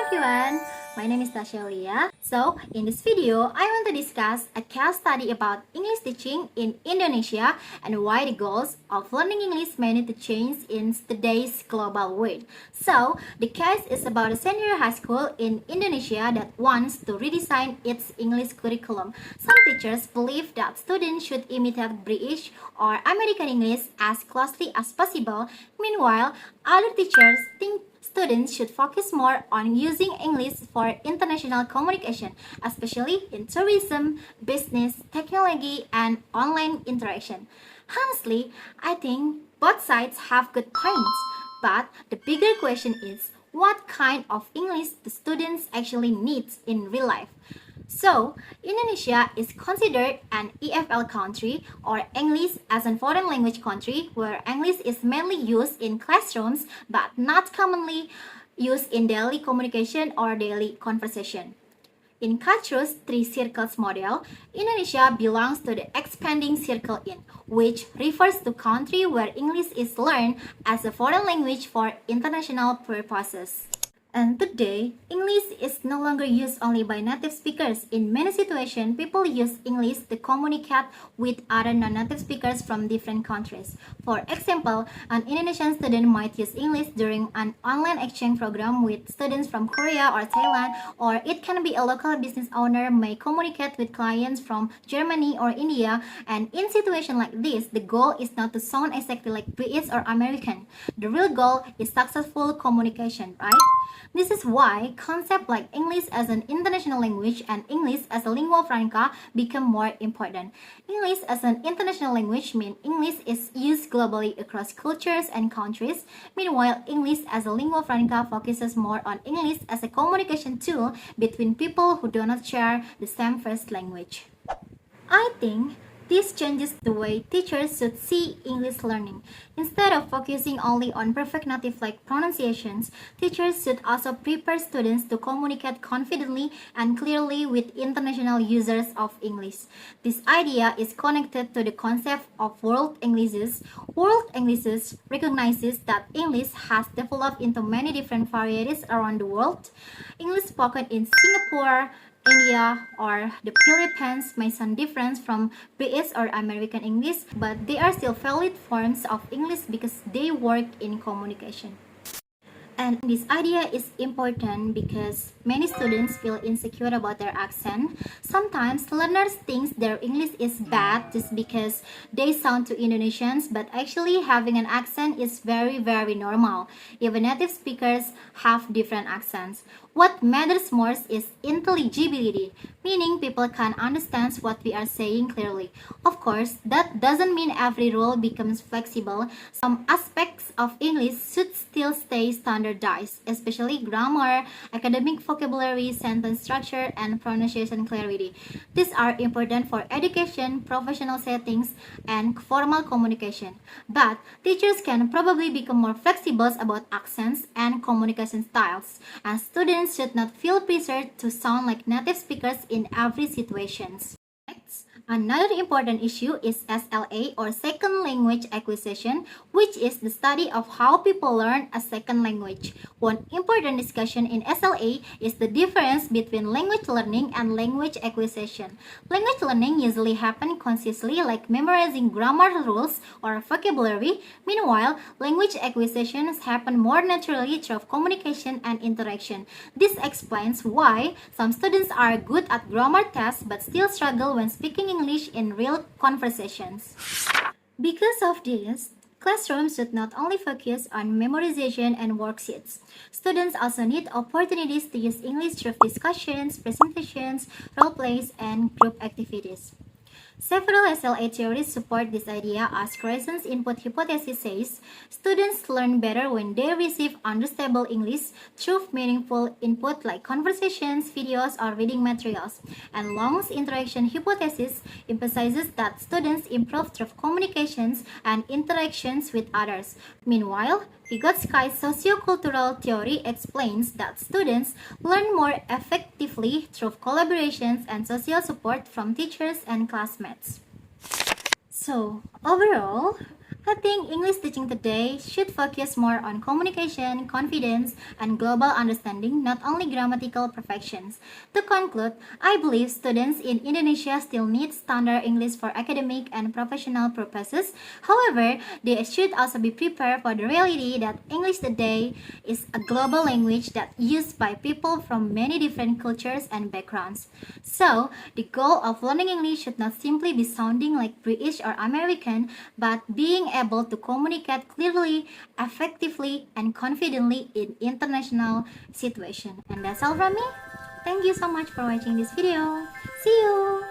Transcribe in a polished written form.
everyone, my name is Tasya Aulia. So, in this video, I want to discuss a case study about English teaching in Indonesia and why the goals of learning English may need to change in today's global world. So, the case is about a senior high school in Indonesia that wants to redesign its English curriculum. Some teachers believe that students should imitate British or American English as closely as possible. Meanwhile, other teachers think students should focus more on using English for international communication, especially in tourism, business, technology, and online interaction. Honestly, I think both sides have good points, but the bigger question is what kind of English the students actually need in real life. So, Indonesia is considered an EFL country or English as a foreign language country where English is mainly used in classrooms but not commonly used in daily communication or daily conversation. In Kachru's three circles model, Indonesia belongs to the expanding circle in, which refers to country where English is learned as a foreign language for international purposes. And today, English is no longer used only by native speakers. In many situations, people use English to communicate with other non-native speakers from different countries. For example, an Indonesian student might use English during an online exchange program with students from Korea or Thailand, or it can be a local business owner may communicate with clients from Germany or India. And in situations like this, the goal is not to sound exactly like British or American. The real goal is successful communication, right? This is why concepts like English as an international language and English as a lingua franca become more important. English as an international language means English is used globally across cultures and countries. Meanwhile, English as a lingua franca focuses more on English as a communication tool between people who do not share the same first language. I think this changes the way teachers should see English learning. Instead of focusing only on perfect native-like pronunciations, teachers should also prepare students to communicate confidently and clearly with international users of English. This idea is connected to the concept of World Englishes. World Englishes recognizes that English has developed into many different varieties around the world. English spoken in Singapore, India, or the Philippines may sound different from British or American English, but they are still valid forms of English because they work in communication. And this idea is important because many students feel insecure about their accent. Sometimes learners think their English is bad just because they sound too Indonesians, but actually having an accent is very normal. Even native speakers have different accents. What matters most is intelligibility, meaning people can understand what we are saying clearly. Of course, that doesn't mean every rule becomes flexible. Some aspects of English should still stay standardized, especially grammar, academic vocabulary, sentence structure, and pronunciation clarity. These are important for education, professional settings, and formal communication. But teachers can probably become more flexible about accents and communication styles, and students should not feel pressured to sound like native speakers in every situation. Next, another important issue is SLA or second language acquisition, which is the study of how people learn a second language. One important discussion in SLA is the difference between language learning and language acquisition. Language learning usually happens consciously, like memorizing grammar rules or vocabulary. Meanwhile, language acquisitions happen more naturally through communication and interaction. This explains why some students are good at grammar tests but still struggle when speaking English in real conversations. Because of this, classrooms should not only focus on memorization and worksheets. Students also need opportunities to use English through discussions, presentations, role plays, and group activities. Several SLA theories support this idea. As Krashen's input hypothesis says, students learn better when they receive understandable English through meaningful input like conversations, videos, or reading materials. And Long's interaction hypothesis emphasizes that students improve through communications and interactions with others. Meanwhile, Vygotsky's sociocultural theory explains that students learn more effectively through collaborations and social support from teachers and classmates. So, overall, I think English teaching today should focus more on communication, confidence, and global understanding, not only grammatical perfections. To conclude, I believe students in Indonesia still need standard English for academic and professional purposes. However, they should also be prepared for the reality that English today is a global language that's used by people from many different cultures and backgrounds. So, the goal of learning English should not simply be sounding like British or American, but being able to communicate clearly, effectively, and confidently in international situations. And that's all from me. Thank you so much for watching this video. See you!